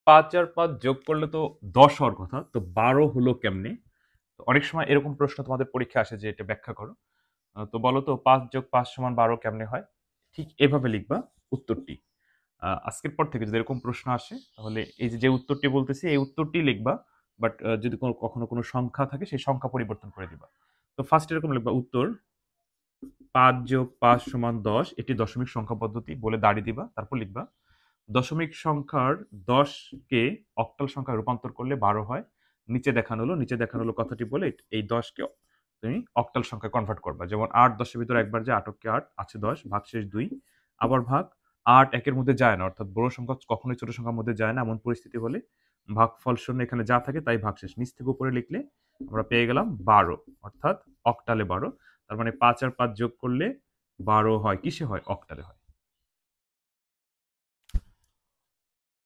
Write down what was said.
5 আর 5 যোগ করলে তো 10 হওয়ার কথা। তো 12 হলো কেমনে? তো অনেক সময় এরকম প্রশ্ন তোমাদের পরীক্ষায় আসে যে এটা ব্যাখ্যা করো। তো বলো তো ৫ যোগ ৫ সমান 12 কেমনে হয়? ঠিক এভাবে লিখবা উত্তরটি। আজকের পর থেকে যদি এরকম প্রশ্ন আসে তাহলে এই যে উত্তরটি বলতেছি এই উত্তরটি লিখবা। বাট যদি কখনো কোনো সংখ্যা থাকে সেই সংখ্যা পরিবর্তন করে দিবা। তো ফার্স্ট এরকম লিখবা উত্তর ৫ যোগ ৫ সমান ১০ এটি দশমিক সংখ্যা পদ্ধতি বলে দাড়ি দিবা। তারপর লিখবা দশমিক সংখ্যার ১০ কে অক্টাল সংখ্যায় রূপান্তর করলে ১২ হয়। নিচে দেখানো হলো কথাটি বলে এই ১০ কে তুমি অক্টাল সংখ্যায় কনভার্ট করবা। যেমন ৮ ১০ এর ভিতরে একবার যায় ৮ কে ৮ আছে ১০ ভাগশেষ ২ আবার ভাগ ৮ ১ এর মধ্যে যায় না অর্থাৎ বড় সংখ্যা কখনোই ছোট সংখ্যার মধ্যে যায় না এমন পরিস্থিতি হলে ভাগফল শূন্য এখানে যা থাকে তাই ভাগশেষ। নিচ থেকে উপরে লিখলে আমরা পেয়ে গেলাম ১২ অর্থাৎ অক্টালে ১২। তার মানে ৫ আর ৫ যোগ করলে ১২ হয় কিসে হয়? অক্টালে হয়।